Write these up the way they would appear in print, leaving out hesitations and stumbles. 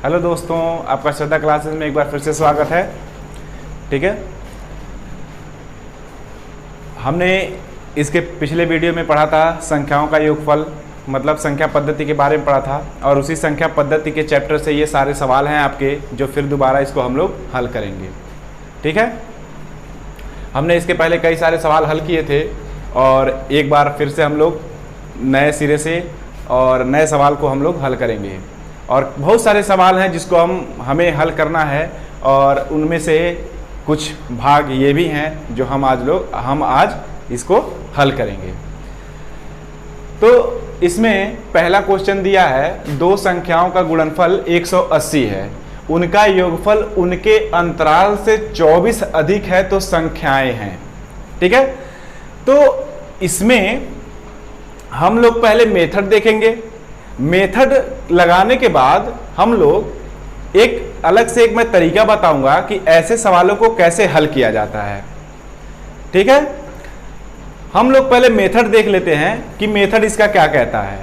Hello दोस्तों, आपका श्रद्धा classes में एक बार फिर से स्वागत है। ठीक है, हमने इसके पिछले वीडियो में पढ़ा था संख्याओं का योगफल, मतलब संख्या पद्धति के बारे में पढ़ा था, और उसी संख्या पद्धति के चैप्टर से ये सारे सवाल हैं आपके, जो फिर दोबारा इसको हम लोग हल करेंगे। ठीक है, हमने इसके पहले कई सारे सवाल हल किए थे और एक बार फिर से हम लोग नए सिरे से और नए सवाल को हम लोग हल करेंगे। और बहुत सारे सवाल हैं जिसको हमें हल करना है, और उनमें से कुछ भाग ये भी हैं जो हम आज इसको हल करेंगे। तो इसमें पहला क्वेश्चन दिया है, दो संख्याओं का गुणनफल 180 है, उनका योगफल उनके अंतराल से 24 अधिक है तो संख्याएं हैं। ठीक है, तो इसमें हम लोग पहले मेथड देखेंगे। मेथड लगाने के बाद हम लोग एक अलग से मैं तरीका बताऊंगा कि ऐसे सवालों को कैसे हल किया जाता है। ठीक है, हम लोग पहले मेथड देख लेते हैं कि मेथड इसका क्या कहता है।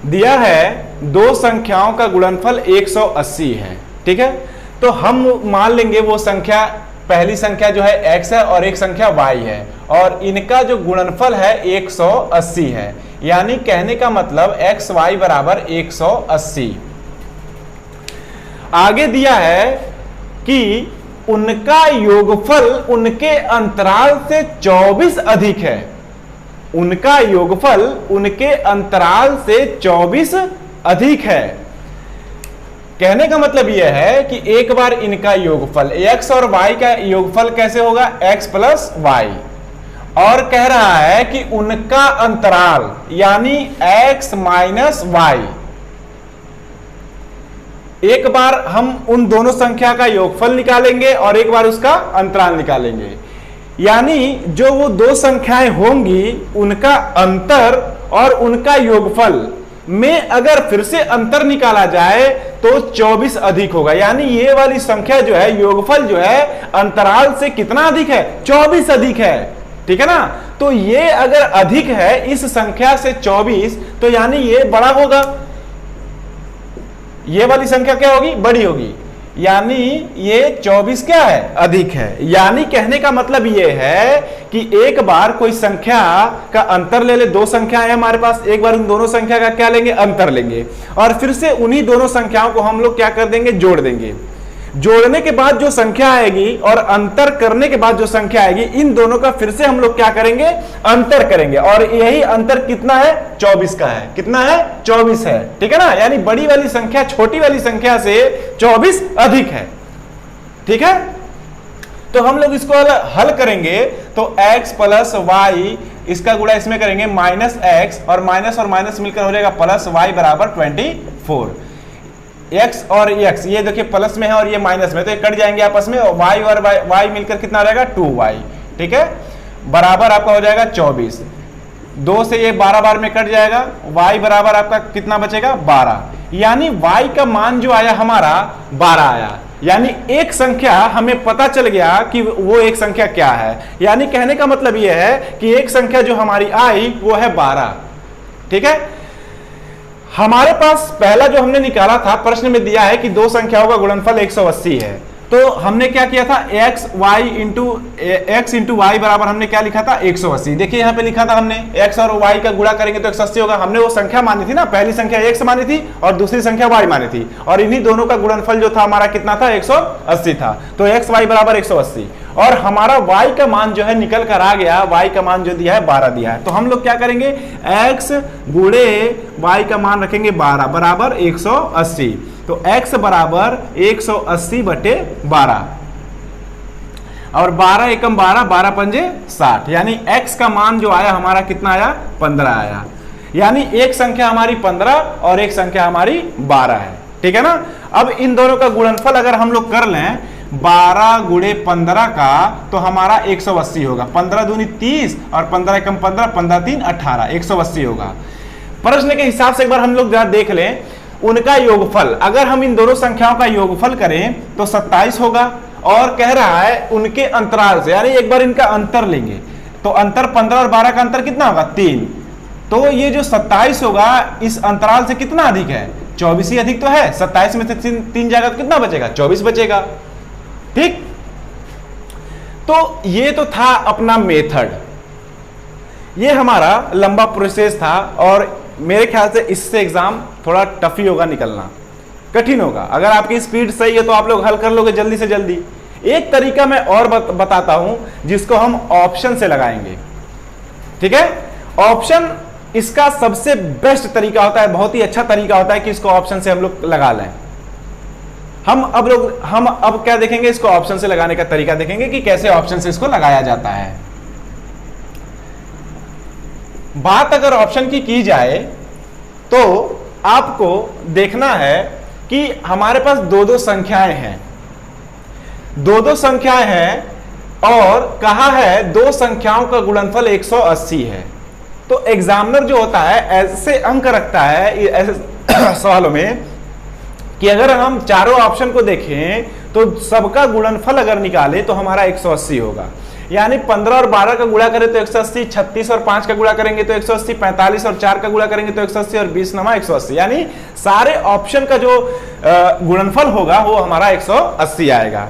दिया है दो संख्याओं का गुणनफल 180 है। ठीक है, तो हम मान लेंगे वो संख्या, पहली संख्या जो है x है और एक संख्या y है, और इनका जो गुणनफल है 180 है। यानी कहने का मतलब x y बराबर 180। आगे दिया है कि उनका योगफल उनके अंतराल से 24 अधिक है। उनका योगफल उनके अंतराल से 24 अधिक है। कहने का मतलब यह है कि एक बार इनका योगफल x और y का योगफल कैसे होगा, x प्लस y, और कह रहा है कि उनका अंतराल यानी x माइनस y। एक बार हम उन दोनों संख्या का योगफल निकालेंगे और एक बार उसका अंतराल निकालेंगे। यानी जो वो दो संख्याएं होंगी उनका अंतर और उनका योगफल में अगर फिर से अंतर निकाला जाए तो 24 अधिक होगा। यानी ये वाली संख्या जो है, योगफल जो है अंतराल से कितना अधिक है, 24 अधिक है। ठीक है ना, तो ये अगर अधिक है इस संख्या से 24, तो यानी ये बड़ा होगा, ये वाली संख्या क्या होगी, बड़ी होगी। यानी ये 24 क्या है, अधिक है। यानी कहने का मतलब ये है कि एक बार कोई संख्या का अंतर ले ले, दो संख्या है हमारे पास, एक बार उन दोनों संख्या का क्या लेंगे, अंतर लेंगे, और फिर से उन्हीं दोनों संख्याओं को हम लोग क्या कर देंगे, जोड़ देंगे। जोड़ने के बाद जो संख्या आएगी और अंतर करने के बाद जो संख्या आएगी, इन दोनों का फिर से हम लोग क्या करेंगे, अंतर करेंगे, और यही अंतर कितना है, 24 का है। कितना है, 24 है। ठीक है ना, यानी बड़ी वाली संख्या छोटी वाली संख्या से 24 अधिक है। ठीक है, तो हम लोग इसको हल करेंगे तो x प्लस y, इसका गुणा इसमें करेंगे माइनस x, और माइनस मिलकर हो जाएगा प्लस y बराबर 24। x और x ये देखिए प्लस में है और ये माइनस में, तो ये कट जाएंगे आपस में, और y और y मिलकर कितना हो जाएगा, 2y। ठीक है, बराबर आपका हो जाएगा 24। 2 से ये 12 बार में कट जाएगा, y बराबर आपका कितना बचेगा, 12। यानी y का मान जो आया हमारा 12 आया। यानी एक संख्या हमें पता चल गया कि वो एक संख्या क्या है। यानी कहने का मतलब ये है कि एक संख्या जो हमारी आई वो है 12। ठीक है, हमारे पास पहला जो हमने निकाला था, प्रश्न में दिया है कि दो संख्याओं का गुणनफल 180 है, तो हमने क्या किया था, x इंटू y बराबर हमने क्या लिखा था, 180। देखिए यहाँ पे लिखा था हमने x और y का गुणा करेंगे तो 180 होगा। हमने वो संख्या मानी थी ना, पहली संख्या x मानी थी और दूसरी संख्या y मानी थी, और इन्हीं दोनों का गुणनफल जो था हमारा कितना था, 180 था। तो x y बराबर 180, और हमारा y का मान जो है निकल कर आ गया, y का मान जो दिया है 12 दिया है। तो हम लोग क्या करेंगे, x गुणे y का मान रखेंगे 12 बराबर 180। तो x बराबर 180 बटे 12, और 12 एकम 12, 12 पंजे 60। यानी x का मान जो आया हमारा कितना आया, 15 आया। यानी एक संख्या हमारी 15 और एक संख्या हमारी 12 है। ठीक है ना, अब इन दोनों का गुणनफल अगर हम लोग कर लें 12 गुणे 15 का, तो हमारा 180 होगा। 15 दूनी 30 और 15 एकम 15, 15 तीन 18, 180 होगा। प्रश्न के हिसाब से एक बार हम लोग जरा देख लें, उनका योगफल, अगर हम इन दोनों संख्याओं का योगफल करें तो 27 होगा, और कह रहा है उनके अंतराल से, यानी एक बार इनका अंतर लेंगे तो अंतर 15 और 12 का अंतर कितना होगा, 3। तो ये जो 27 होगा इस अंतराल से कितना अधिक है, 24 ही अधिक तो है, 27 में से 3 जाएगा तो कितना बचेगा, 24 बचेगा। ठीक, तो ये तो था अपना मेथड, ये हमारा लंबा प्रोसेस था और मेरे ख्याल से इससे एग्जाम थोड़ा टफ ही होगा, निकलना कठिन होगा। अगर आपकी स्पीड सही है तो आप लोग हल कर लोगे जल्दी से जल्दी। एक तरीका मैं और बताता हूं जिसको हम ऑप्शन से लगाएंगे। ठीक है, ऑप्शन इसका सबसे बेस्ट तरीका होता है, बहुत ही अच्छा तरीका होता है कि इसको ऑप्शन से हम लोग लगा लें। हम अब क्या देखेंगे, इसको ऑप्शन से लगाने का तरीका देखेंगे कि कैसे ऑप्शन से इसको लगाया जाता है। बात अगर ऑप्शन की जाए तो आपको देखना है कि हमारे पास दो संख्याएं हैं, दो संख्याएं हैं और कहा है दो संख्याओं का गुणनफल 180 है। तो एग्जामिनर जो होता है ऐसे अंक रखता है ऐसे सवालों में कि अगर हम चारों ऑप्शन को देखें तो सबका गुणनफल अगर निकाले तो हमारा 180 होगा। यानी 15 और 12 का गुणा करें तो 180, 36 और 5 का गुणा करेंगे तो 180, 45 और 4 का गुणा करेंगे तो 180 और 20 नमा 180। यानी सारे ऑप्शन का जो गुणनफल होगा वो हमारा 180 आएगा।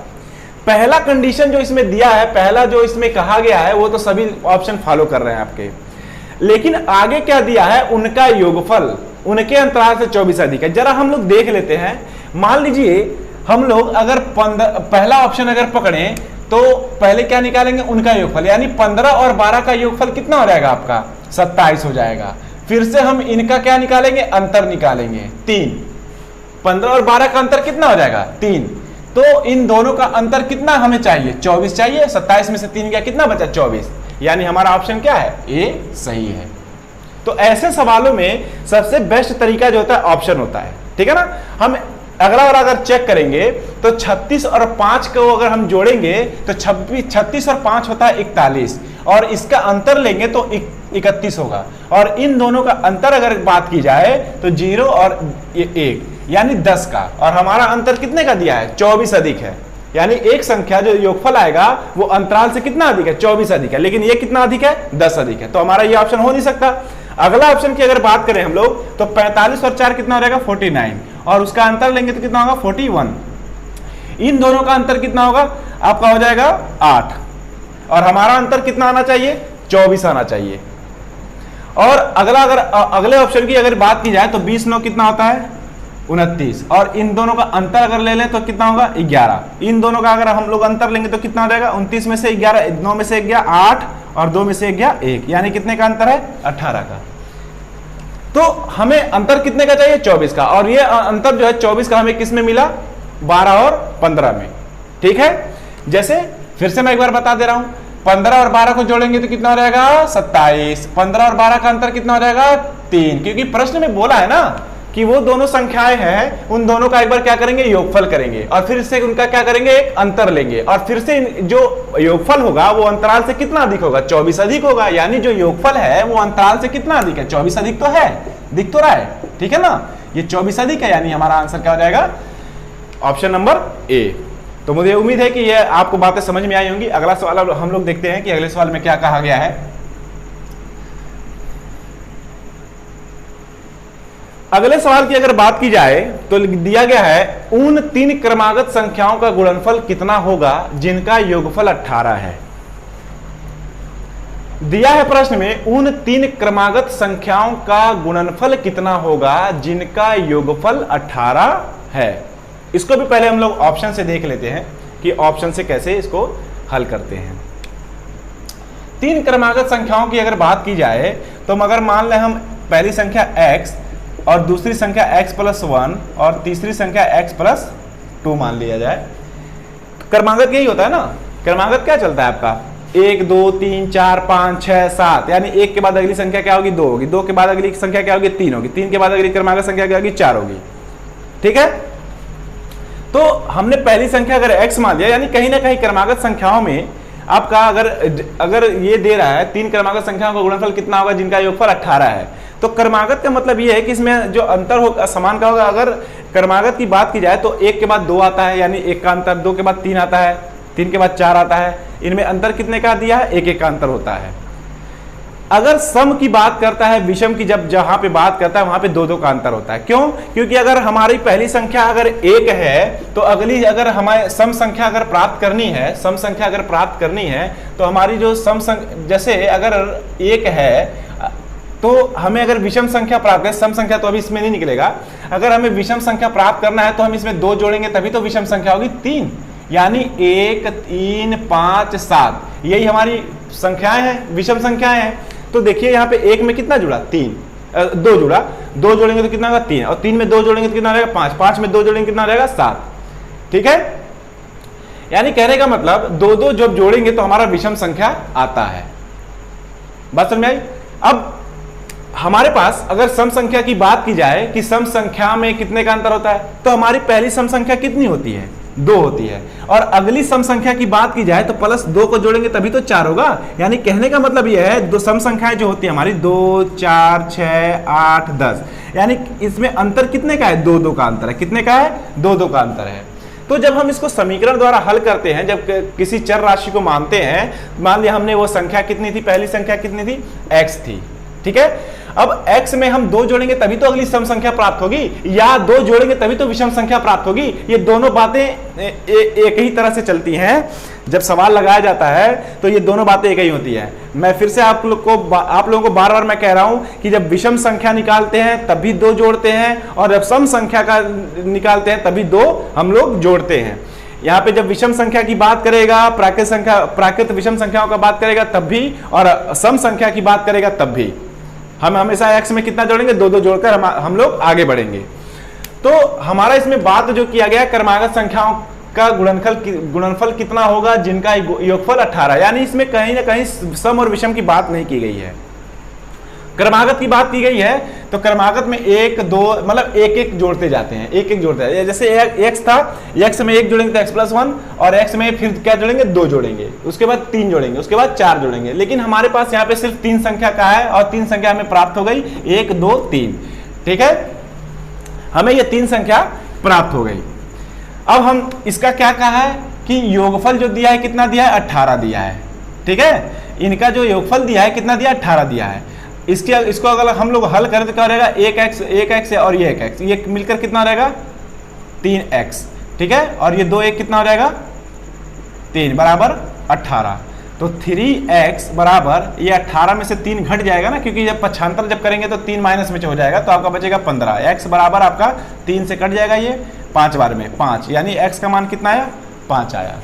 पहला कंडीशन जो इसमें दिया है, पहला जो इसमें कहा गया है वो तो सभी ऑप्शन फॉलो कर रहे हैं आपके, लेकिन आगे क्या दिया है, उनका योगफल उनके अंतराल से 24 अधिक है। जरा हम लोग देख लेते हैं। मान लीजिए हम लोग अगर पहला ऑप्शन अगर पकड़े तो पहले क्या निकालेंगे, उनका योगफल, यानी 15 और 12 का योगफल कितना हो जाएगा आपका, 27 हो जाएगा। फिर से हम इनका क्या निकालेंगे, अंतर निकालेंगे 3। 15 और 12 का अंतर कितना हो जाएगा, 3। तो इन दोनों का अंतर कितना हमें चाहिए, 24 चाहिए। 27 में से 3 गया, कितना बचा, 24। यानी हमारा ऑप्शन क्या है, ए सही है। तो ऐसे सवालों में सबसे बेस्ट तरीका जो होता है ऑप्शन होता है। ठीक है ना। हम अगला और अगर चेक करेंगे तो 36 और 5 को अगर हम जोड़ेंगे तो 36 और 5 होता है 41 और इसका अंतर लेंगे तो 31 होगा। और इन दोनों का अंतर अगर बात की जाए तो 0 और 1 यानी 10 का, और हमारा अंतर कितने का दिया है, 24 अधिक है। यानी एक संख्या जो योगफल आएगा वो अंतराल से कितना अधिक है, 24 अधिक है, लेकिन ये कितना अधिक है, 10 अधिक है। तो हमारा ये ऑप्शन हो नहीं सकता। अगला ऑप्शन की अगर बात करें हम लोग तो 45 और 4 कितना हो जाएगा, 49 और उसका अंतर लेंगे तो कितना होगा, 41। इन दोनों का अंतर कितना होगा आपका, हो जाएगा 8 और हमारा अंतर कितना आना चाहिए, 24 आना चाहिए। और अगला अगर अगले ऑप्शन की अगर बात की जाए तो 20 9 कितना होता है, 29 और इन दोनों का अंतर अगर ले लें तो कितना होगा, 11। इन दोनों का अगर हम लोग अंतर लेंगे तो कितना हो जाएगा, 29 में से 11, 9 में से 1 गया 8 और 2 में से 1 गया 1, यानी कितने का अंतर है, 18 का। तो हमें अंतर कितने का चाहिए, 24 का। और ये अंतर जो है 24 का हमें किस में मिला, 12 और 15 में। ठीक है। जैसे फिर से मैं एक बार बता दे रहा हूं, 15 और 12 को जोड़ेंगे तो कितना हो जाएगा, 27। 15 और 12 का अंतर कितना हो जाएगा, 3, क्योंकि प्रश्न में बोला है ना कि वो दोनों संख्याएं हैं, उन दोनों का एक बार क्या करेंगे, योगफल करेंगे और फिर से उनका क्या करेंगे, एक अंतर लेंगे और फिर से जो योगफल होगा वो अंतराल से कितना अधिक होगा, 24 अधिक होगा। यानी जो योगफल है वो अंतराल से कितना अधिक है, 24 अधिक तो है, दिख तो रहा है। ठीक है ना, ये 24 अधिक है, यानी हमारा आंसर क्या हो जाएगा, ऑप्शन नंबर ए। तो मुझे उम्मीद है कि ये आपको बातें समझ में आई होंगी। अगला सवाल हम लोग देखते हैं कि अगले सवाल में क्या कहा गया है। अगले सवाल की अगर बात की जाए तो दिया गया है उन 3 क्रमागत संख्याओं का गुणनफल कितना होगा जिनका योगफल 18 है। दिया है प्रश्न में उन 3 क्रमागत संख्याओं का गुणनफल कितना होगा जिनका योगफल 18 है। इसको भी पहले हम लोग ऑप्शन से देख लेते हैं कि ऑप्शन से कैसे इसको हल करते हैं। 3 क्रमागत संख्याओं की अगर बात की जाए तो अगर मान लें हम पहली संख्या x और दूसरी संख्या x+1 और तीसरी संख्या x+2 मान लिया जाए। क्रमागत यही होता है ना, क्रमागत क्या चलता है आपका, 1 2 3 4 5 6 7, यानी 1 के बाद अगली संख्या क्या होगी, 2 होगी, 2 के बाद अगली संख्या क्या होगी, 3 होगी, 3 के बाद अगली क्रमागत संख्या क्या होगी, 4 होगी। ठीक है। तो हमने पहली संख्या अगर x मान लिया, यानी कहीं ना कहीं क्रमागत संख्याओं में आपका अगर ये दे रहा है 3 क्रमागत संख्याओं का गुणनफल कितना होगा जिनका योगफल 18 है, तो क्रमागत का मतलब ये है कि इसमें जो अंतर होगा समान का होगा। अगर क्रमागत की बात की जाए तो 1 के बाद 2 आता है, यानी 1 का अंतर, 2 के बाद 3 आता है, 3 के बाद 4 आता है। इनमें अंतर कितने का दिया है, 1 1 का अंतर होता है। अगर सम की बात करता है, विषम की जहां पे बात करता है वहां पे दो का अंतर होता है। क्यों? क्योंकि अगर हमारी पहली संख्या अगर 1 है तो अगली अगर हमारे सम संख्या अगर प्राप्त करनी है, सम संख्या अगर प्राप्त करनी है तो हमारी जो सम संख्या, जैसे अगर 1 है तो हमें अगर विषम संख्या प्राप्त है, सम संख्या तो अभी इसमें नहीं निकलेगा, अगर हमें विषम संख्या प्राप्त करना है तो हम इसमें 2 जोड़ेंगे तभी तो विषम संख्या होगी 3, यानी 1 3 5 7 यही हमारी संख्याएं हैं, विषम संख्याएं हैं। तो देखिए यहाँ पे 1 में कितना जुड़ा 3, 2 जुड़ा, 2 जोड़ेंगे तो कितना होगा 3, और 3 में 2 जोड़ेंगे तो कितना रहेगा 5, 5 में 2 जोड़ेंगे कितना रहेगा 7। ठीक है, यानी कहने का मतलब 2 जब जोड़ेंगे तो हमारा विषम संख्या आता है। बात समझ में आई? अब हमारे पास अगर सम संख्या की बात की जाए कि सम संख्या में कितने का अंतर होता है, तो हमारी पहली सम संख्या कितनी होती है 2 होती है, और अगली सम संख्या की बात की जाए तो प्लस 2 को जोड़ेंगे तभी तो 4 होगा। यानी कहने का मतलब यह है दो सम संख्याएं जो होती है हमारी 2 4 6 8 10, यानी इसमें अंतर कितने का है 2 का अंतर है। कितने का है 2 का अंतर है। तो जब हम इसको समीकरण द्वारा हल करते हैं, जब किसी चर राशि को मानते हैं, मान लिया हमने वो संख्या कितनी थी, पहली संख्या कितनी थी x थी, ठीक है। अब x में हम 2 जोड़ेंगे तभी तो अगली सम संख्या प्राप्त होगी, या 2 जोड़ेंगे तभी तो विषम संख्या प्राप्त होगी। ये दोनों बातें एक ही तरह से चलती हैं। जब सवाल लगाया जाता है तो ये दोनों बातें एक ही होती है। मैं फिर से आप लोगों को बार बार मैं कह रहा हूं कि जब विषम संख्या निकालते हैं तभी 2 जोड़ते हैं, और जब सम संख्या का निकालते हैं तभी 2 हम लोग जोड़ते हैं। यहाँ पे जब विषम संख्या की बात करेगा, प्राकृत विषम संख्याओं का बात करेगा तब भी, और सम संख्या की बात करेगा तब भी हम हमेशा x में कितना जोड़ेंगे 2 जोड़कर हम लोग आगे बढ़ेंगे। तो हमारा इसमें बात जो किया गया क्रमागत संख्याओं का गुणनफल कितना होगा जिनका योगफल 18, यानी इसमें कहीं ना कहीं सम और विषम की बात नहीं की गई है, क्रमागत की बात की गई है। तो क्रमागत में 1 2 मतलब एक जोड़ते जाते हैं, एक जोड़ते जाते हैं। जैसे x था, x में 1 जोड़ेंगे तो x+1, और x में फिर क्या जोड़ेंगे 2 जोड़ेंगे, उसके बाद 3 जोड़ेंगे, उसके बाद 4 जोड़ेंगे। लेकिन हमारे पास यहाँ पे सिर्फ 3 संख्या का है, और 3 संख्या हमें प्राप्त हो गई 1 2 3, ठीक है, हमें ये 3 संख्या प्राप्त हो गई। अब हम इसका क्या कहा है कि योगफल जो दिया है कितना दिया है 18 दिया है, ठीक है। इनका जो योगफल दिया है कितना दिया 18 दिया है। इसको अगर हम लोग हल करें तो क्या रहेगा 1x और ये 1x, ये मिलकर कितना रहेगा 3x, ठीक है, और ये 2 1 कितना हो जाएगा 3 बराबर 18। तो 3x बराबर ये 18 में से 3 घट जाएगा ना, क्योंकि जब पक्षांतर जब करेंगे तो 3 माइनस में हो जाएगा, तो आपका बचेगा 15। x बराबर आपका 3 से कट जाएगा, ये 5 बार में 5, यानी x का मान कितना आया 5 आया।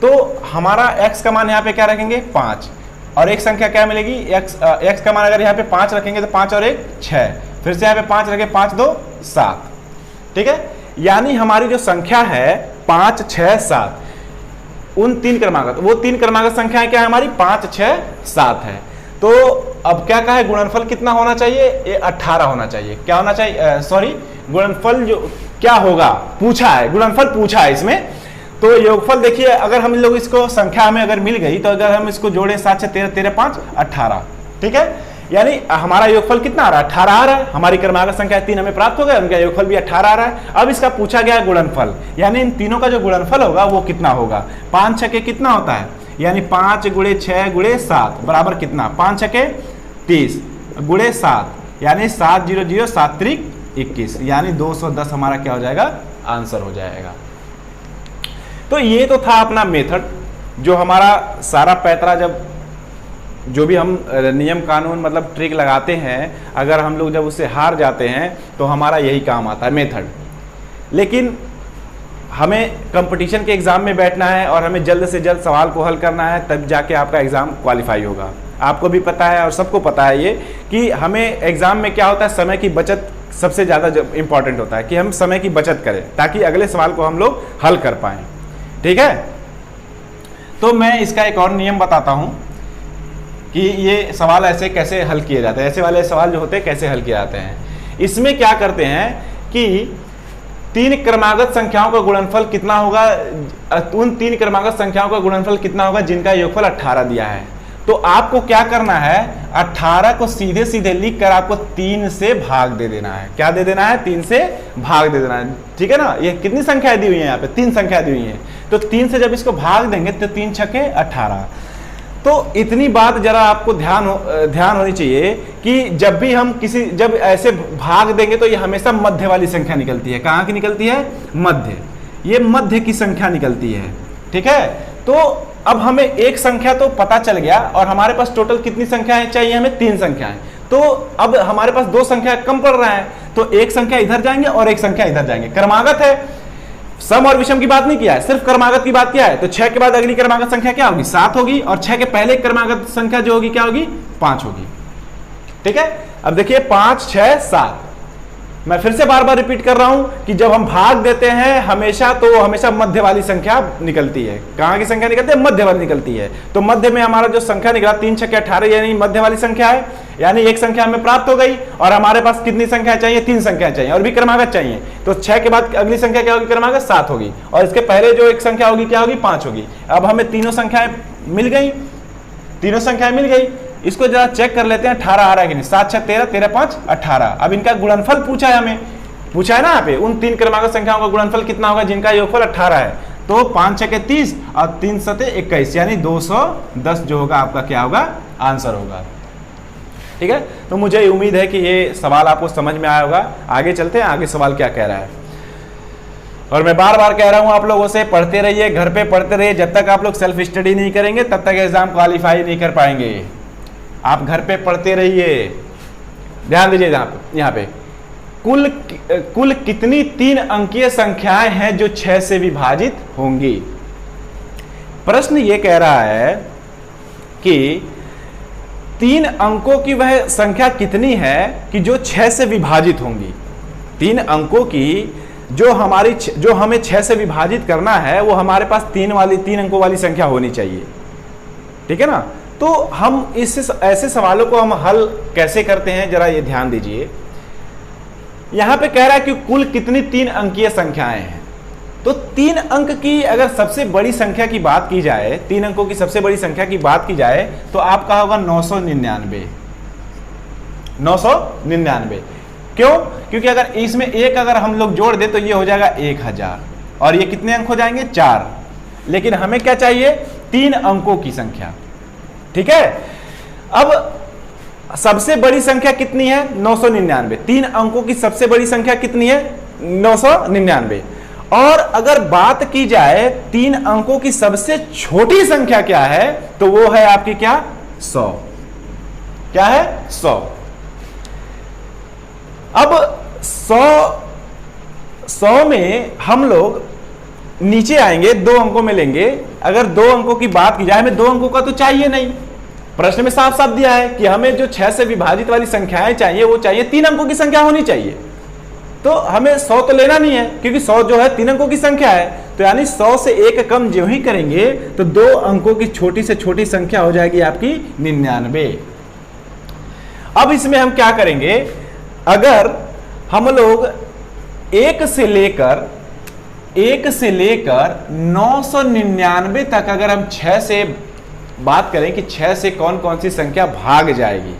तो हमारा x का मान यहाँ पे क्या रखेंगे 5, और एक संख्या क्या मिलेगी x का मान अगर यहाँ पे 5 रखेंगे तो 5 और 1 6, फिर से यहाँ पे 5 रखें 5 2 7, ठीक है। यानी हमारी जो संख्या है 5 6 7, उन 3 क्रमागत, वो 3 क्रमागत संख्याएं क्या है हमारी 5 6 7 है। तो अब क्या कहा है गुणनफल कितना होना चाहिए, ये 18 होना चाहिए। क्या होना चाहिए, सॉरी, गुणनफल जो क्या होगा पूछा है, गुणनफल पूछा है इसमें। तो योगफल देखिए, अगर हम लोग इसको संख्या हमें अगर मिल गई तो अगर हम इसको जोड़े 7 से 13 13 5 18, ठीक है, यानी हमारा योगफल कितना आ रहा है 18 आ रहा है। हमारी क्रमागत संख्या 3 हमें प्राप्त हो गया, उनका योगफल भी 18 आ रहा है। अब इसका पूछा गया गुणनफल, यानी इन तीनों का जो गुणनफल होगा वो कितना होगा। 5 6 कितना होता है, यानी 5 × 6 × 7 बराबर कितना, 5 6 30 × 7, यानी 7 0 0 7 3 21, यानी 210 हमारा क्या हो जाएगा आंसर हो जाएगा। तो ये तो था अपना मेथड, जो हमारा सारा पैतरा, जब जो भी हम नियम कानून मतलब ट्रिक लगाते हैं, अगर हम लोग जब उससे हार जाते हैं तो हमारा यही काम आता है मेथड। लेकिन हमें कंपटीशन के एग्ज़ाम में बैठना है और हमें जल्द से जल्द सवाल को हल करना है, तब जाके आपका एग्ज़ाम क्वालिफाई होगा। आपको भी पता है और सबको पता है ये कि हमें एग्ज़ाम में क्या होता है, समय की बचत सबसे ज़्यादा इंपॉर्टेंट होता है कि हम समय की बचत करें ताकि अगले सवाल को हम लोग हल कर पाएँ, ठीक है। तो मैं इसका एक और नियम बताता हूं कि ये सवाल ऐसे कैसे हल किए जाते हैं, ऐसे वाले सवाल जो होते हैं कैसे हल किए जाते हैं। इसमें क्या करते हैं कि 3 क्रमागत संख्याओं का गुणनफल कितना होगा, उन 3 क्रमागत संख्याओं का गुणनफल कितना होगा जिनका योगफल 18 दिया है। तो आपको क्या करना है, 18 को सीधे सीधे लिख कर आपको 3 से भाग दे देना है। क्या दे देना है, 3 से भाग दे देना है, ठीक है ना। ये कितनी संख्याएं दी हुई है, यहाँ पे 3 संख्या दी हुई है। तो 3 से जब इसको भाग देंगे तो 3 छक्के 18, तो इतनी बात जरा आपको ध्यान होनी चाहिए कि जब ऐसे भाग देंगे तो ये हमेशा मध्य वाली संख्या निकलती है। कहाँ की निकलती है? मध्य। ये मध्य की संख्या निकलती है, ठीक है। तो अब हमें एक संख्या तो पता चल गया और हमारे पास टोटल कितनी संख्याएं चाहिए? हमें 3 संख्याएं। तो अब हमारे पास 2 संख्या कम पड़ रहा है, तो एक संख्या इधर जाएंगे और एक संख्या इधर जाएंगे। क्रमागत है, सम और विषम की बात नहीं किया है, सिर्फ क्रमागत की बात किया है। तो 6 के बाद अगली क्रमागत संख्या क्या होगी? 7 होगी, और 6 के पहले क्रमागत संख्या जो होगी क्या होगी? 5 होगी, ठीक है। अब देखिए 5, 6, 7। मैं फिर से बार बार रिपीट कर रहा हूं कि जब हम भाग देते हैं हमेशा मध्य वाली संख्या निकलती है। कहां की संख्या निकलती है? मध्य वाली निकलती है। तो मध्य में हमारा जो संख्या निकला 3 6 18, यानी मध्य वाली संख्या है, यानी एक संख्या हमें प्राप्त हो गई। और हमारे पास कितनी संख्या चाहिए? 3 संख्या चाहिए, और भी क्रमागत चाहिए। तो 6 के बाद अगली संख्या क्या होगी? क्रमागत 7 होगी, और इसके पहले जो एक संख्या होगी क्या होगी? 5 होगी। अब हमें तीनों संख्याएं मिल गई। इसको जरा चेक कर लेते हैं 18 आ रहा है कि नहीं। 7 6 13, 13 5 18। अब इनका गुणनफल पूछा है ना यहाँ पे। उन 3 क्रमागत संख्याओं का गुणनफल कितना होगा जिनका योगफल 18 है? तो 5 6 30 और 3 7 21, यानी 210 जो होगा आपका क्या होगा? आंसर होगा, ठीक है। तो मुझे उम्मीद है कि ये सवाल आपको समझ में आया होगा। आगे चलते हैं, आगे सवाल क्या कह रहा है। और मैं बार बार कह रहा हूं आप लोगों से, पढ़ते रहिए, घर पे पढ़ते रहिए। जब तक आप लोग सेल्फ स्टडी नहीं करेंगे तब तक एग्जाम क्वालिफाई नहीं कर पाएंगे। आप घर पे पढ़ते रहिए। ध्यान दीजिए यहाँ पे कुल कितनी 3 अंकीय संख्याएं हैं जो 6 से विभाजित होंगी? प्रश्न ये कह रहा है कि 3 अंकों की वह संख्या कितनी है कि जो 6 से विभाजित होंगी। 3 अंकों की जो हमें 6 से विभाजित करना है वो हमारे पास 3 अंकों वाली संख्या होनी चाहिए, ठीक है ना। तो हम ऐसे सवालों को हम हल कैसे करते हैं जरा ये ध्यान दीजिए। यहां पे कह रहा है कि कुल कितनी 3 अंकीय संख्याएं हैं। तो 3 अंक की अगर सबसे बड़ी संख्या की बात की जाए, 3 अंकों की सबसे बड़ी संख्या की बात की जाए तो आपका होगा 999। 999 क्यों? क्योंकि अगर इसमें एक अगर हम लोग जोड़ दे तो ये हो जाएगा 1000, और ये कितने अंक हो जाएंगे? 4। लेकिन हमें क्या चाहिए? 3 अंकों की संख्या, ठीक है। अब सबसे बड़ी संख्या कितनी है? 999। 3 अंकों की सबसे बड़ी संख्या कितनी है? 999। और अगर बात की जाए 3 अंकों की सबसे छोटी संख्या क्या है, तो वो है आपकी क्या? 100। क्या है? 100। अब 100 में हम लोग नीचे आएंगे, 2 अंकों में लेंगे। अगर 2 अंकों की बात की जाए, हमें 2 अंकों का तो चाहिए नहीं। प्रश्न में साफ साफ दिया है कि हमें जो 6 से विभाजित वाली संख्याएं चाहिए वो चाहिए 3 अंकों की संख्या होनी चाहिए। तो हमें 100 तो लेना नहीं है, क्योंकि 100 जो है 3 अंकों की संख्या है। तो यानी 100 से 1 कम जो ही करेंगे तो 2 अंकों की छोटी से छोटी संख्या हो जाएगी आपकी 99। अब इसमें हम क्या करेंगे? अगर हम लोग 1 से लेकर 999 तक अगर हम 6 से बात करें कि 6 से कौन कौन सी संख्या भाग जाएगी,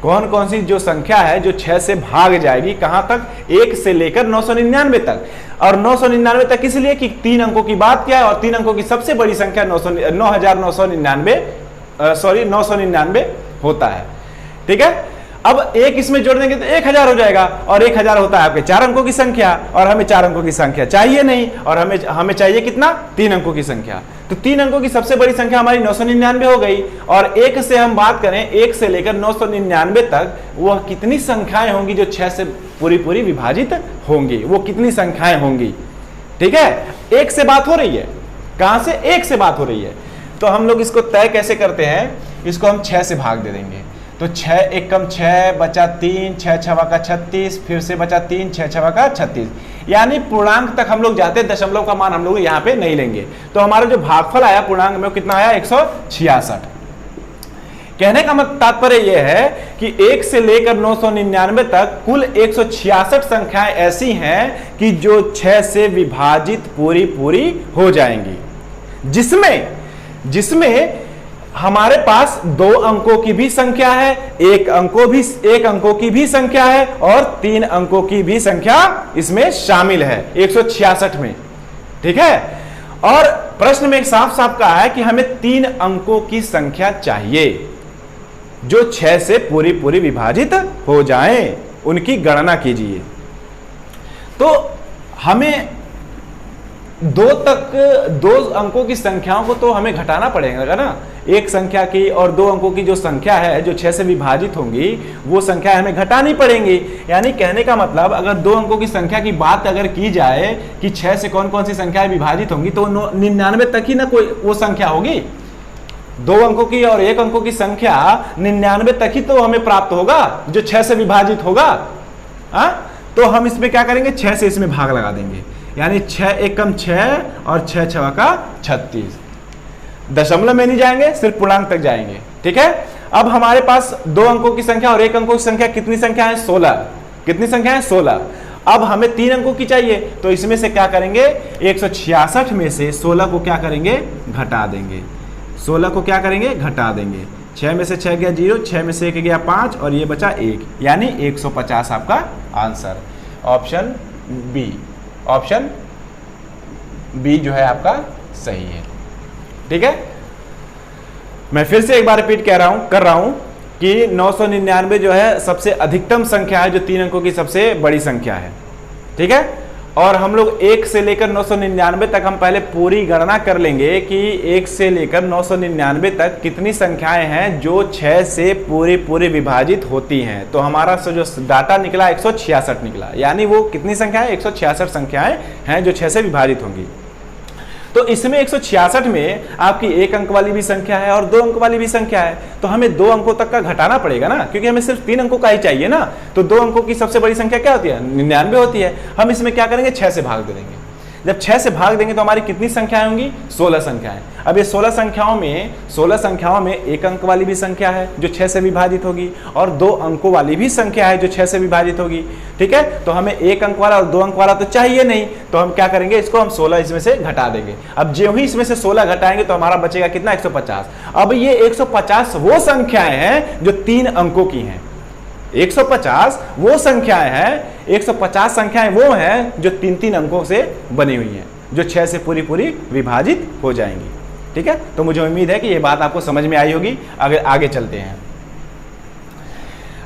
कौन कौन सी जो संख्या है जो 6 से भाग जाएगी, कहां तक? 1 से लेकर 999 तक। और 999 तक इसलिए कि 3 अंकों की बात किया है, और 3 अंकों की सबसे बड़ी संख्या 999 होता है, ठीक है। अब 1 इसमें जोड़ देंगे तो 1000 हो जाएगा, और 1000 होता है आपके 4 अंकों की संख्या, और हमें 4 अंकों की संख्या चाहिए नहीं, और हमें चाहिए कितना? 3 अंकों की संख्या। तो 3 अंकों की सबसे बड़ी संख्या हमारी 999 हो गई। और 1 से हम बात करें, 1 से लेकर 999 तक वह कितनी संख्याएं होंगी जो 6 से पूरी विभाजित होंगी? वो कितनी संख्याएं होंगी? ठीक है, 1 से बात हो रही है। कहां से? 1 से बात हो रही है। तो हम लोग इसको तय कैसे करते हैं? इसको हम 6 से भाग दे देंगे। तो 6 1 कम 6 बचा 3, 6 6 का 36, फिर से बचा 3, 6 6 का 36। यानी पूर्णांक तक हम लोग जाते, दशमलव का मान हम लोग यहाँ पे नहीं लेंगे। तो हमारा जो भागफल आया पूर्णांक में कितना आया? 166। कहने का मतलब तात्पर्य यह है कि 1 से लेकर 999 तक कुल 166 संख्याएं ऐसी हैं कि जो 6 से विभाजित पूरी हो जाएंगी, जिसमें हमारे पास 2 अंकों की भी संख्या है, 1 अंकों की भी संख्या है, और 3 अंकों की भी संख्या इसमें शामिल है 166 में, ठीक है। और प्रश्न में एक साफ साफ कहा है कि हमें 3 अंकों की संख्या चाहिए जो 6 से पूरी पूरी विभाजित हो जाएं, उनकी गणना कीजिए। तो हमें 2 अंकों की संख्याओं को तो हमें घटाना पड़ेगा ना। एक संख्या की और 2 अंकों की जो संख्या है जो 6 से विभाजित होंगी वो संख्या हमें घटानी पड़ेंगी। यानी कहने का मतलब अगर 2 अंकों की संख्या की बात अगर की जाए कि 6 से कौन कौन सी संख्याएं विभाजित होंगी तो 99 तक ही ना कोई वो संख्या होगी। 2 अंकों की और 1 अंकों की संख्या 99 तक ही तो हमें प्राप्त होगा जो 6 से विभाजित होगा। तो हम इसमें क्या करेंगे, 6 से इसमें भाग लगा देंगे, यानी 6 एकम 6 और 6 छवा का 36। दशमलव में नहीं जाएंगे, सिर्फ पूर्णांक तक जाएंगे। ठीक है, अब हमारे पास 2 अंकों की संख्या और 1 अंकों की संख्या कितनी संख्या है, 16। कितनी संख्या है, 16। अब हमें 3 अंकों की चाहिए तो इसमें से क्या करेंगे, 166 में से 16 को क्या करेंगे, घटा देंगे। 16 को क्या करेंगे, घटा देंगे। 6 में से 6 गया 0, 6 में से 1 गया 5 और ये बचा 1, यानी 150 आपका answer. Option B, option B जो है आपका सही है। ठीक है, मैं फिर से एक बार रिपीट कर रहा हूं कि 999 जो है सबसे अधिकतम संख्या है, जो 3 अंकों की सबसे बड़ी संख्या है। ठीक है, और हम लोग 1 से लेकर 999 तक हम पहले पूरी गणना कर लेंगे कि 1 से लेकर 999 तक कितनी संख्याएं हैं जो 6 से पूरी विभाजित होती हैं। तो हमारा जो डाटा निकला 166 निकला, यानी वो कितनी संख्या है, 166 संख्याएं हैं जो 6 से विभाजित होंगी। तो इसमें 166 में आपकी 1 अंक वाली भी संख्या है और 2 अंक वाली भी संख्या है, तो हमें 2 अंकों तक का घटाना पड़ेगा ना, क्योंकि हमें सिर्फ 3 अंकों का ही चाहिए ना। तो 2 अंकों की सबसे बड़ी संख्या क्या होती है, 99 होती है। हम इसमें क्या करेंगे, 6 से भाग दे देंगे। जब 6 से भाग देंगे तो हमारी कितनी संख्याएं होंगी, 16 संख्याएं। अब ये 16 संख्याओं में 1 अंक वाली भी संख्या है जो 6 से विभाजित होगी और 2 अंकों वाली भी संख्या है जो 6 से विभाजित होगी। ठीक है, तो हमें 1 अंक वाला और 2 अंक वाला तो चाहिए नहीं, तो हम क्या करेंगे, इसको हम 16 इसमें से घटा देंगे। अब जो ही इसमें से 16 घटाएंगे तो हमारा बचेगा कितना, 150। अब ये 150 वो संख्याएं हैं जो 3 अंकों की हैं। 150 वो संख्याएं हैं, 150 संख्याएं वो हैं जो 3-3 अंकों से बनी हुई हैं, जो 6 से पूरी विभाजित हो जाएंगी। ठीक है, तो मुझे उम्मीद है कि ये बात आपको समझ में आई होगी। आगे चलते हैं।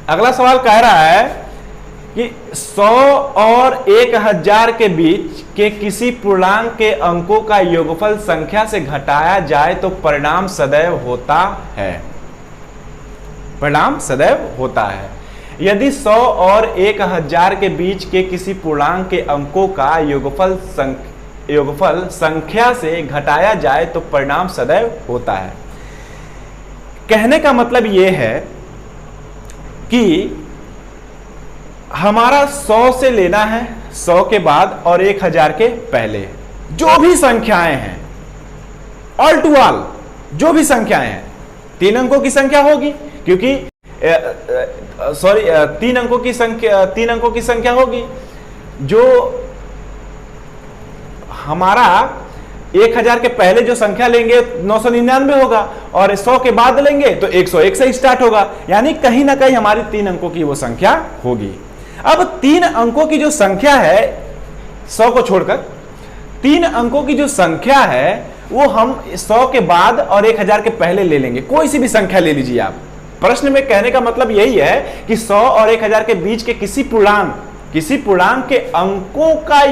अगला सवाल कह रहा है कि 100 और 1000 के बीच के किसी पूर्णांक के अंकों का योगफल संख्या से घटाया जाए तो परिणाम सदैव होता है। परिणाम सदैव होता है। यदि 100 और 1000 के बीच के किसी पूर्णांक के अंकों का योगफल संख्या से घटाया जाए तो परिणाम सदैव होता है। कहने का मतलब यह है कि हमारा 100 से लेना है, 100 के बाद और 1000 के पहले जो भी संख्याएं हैं, ऑल टू ऑल जो भी संख्याएं हैं, 3 अंकों की संख्या होगी, क्योंकि 3 अंकों की संख्या होगी। जो हमारा 1000 के पहले जो संख्या लेंगे 999 होगा और 100 के बाद लेंगे तो 101 से स्टार्ट होगा, यानी कहीं ना कहीं हमारी 3 अंकों की वो संख्या होगी। अब 3 अंकों की जो संख्या है, 100 को छोड़कर 3 अंकों की जो संख्या है वो हम 100 के बाद और 1000 के पहले ले लेंगे। कोई सी भी संख्या ले लीजिए आप। प्रश्न में कहने का मतलब यही है कि 100 और 1000 के बीच के किसी पूर्णांक के अंकों का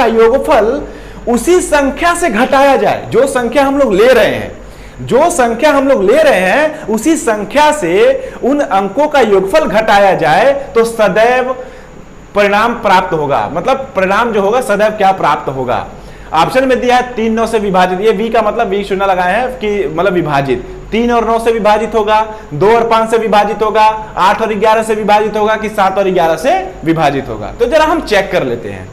योगफल उसी संख्या से घटाया जाए। जो संख्या हम लोग ले रहे हैं उसी संख्या से उन अंकों का योगफल घटाया जाए तो सदैव परिणाम प्राप्त होगा। मतलब परिणाम जो होगा सदैव क्या प्राप्त होगा। ऑप्शन में दिया है 3 9 से विभाजित, ये v का मतलब v शून्य लगाए हैं कि मतलब विभाजित। 3 और 9 से विभाजित होगा, 2 और 5 से विभाजित होगा, 8 और 11 से विभाजित होगा कि 7 और 11 से विभाजित होगा। तो जरा हम चेक कर लेते हैं।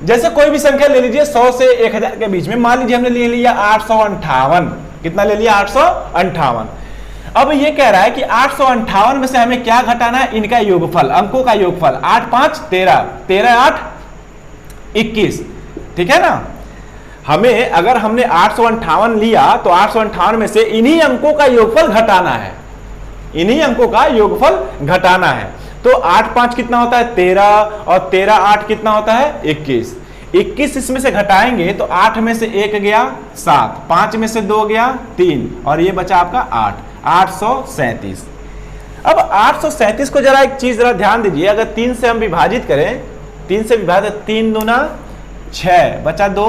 जैसे कोई भी संख्या ले लीजिए 100 से 1000 के बीच में, मान लीजिए हमने ले लिया 858। कितना ले लिया, 858। अब ये कह रहा है कि 858 में से हमें क्या घटाना है, इनका योगफल, अंकों का योगफल। 8 5 13, 13 8 21, ठीक है ना। हमें अगर हमने 858 लिया तो 858 में से इन्हीं अंकों का योगफल घटाना है, इन्हीं अंकों का योगफल घटाना है। तो 8 5 कितना होता है, 13 और 13 8 कितना होता है, 21। 21 इसमें से घटाएंगे तो 8 में से 1 गया 7, 5 में से 2 गया 3 और ये बचा आपका 8, 837। अब 837 को जरा एक चीज जरा ध्यान दीजिए, अगर 3 से हम विभाजित करें, 3 से विभाजित 3 दूना 6 बचा 2,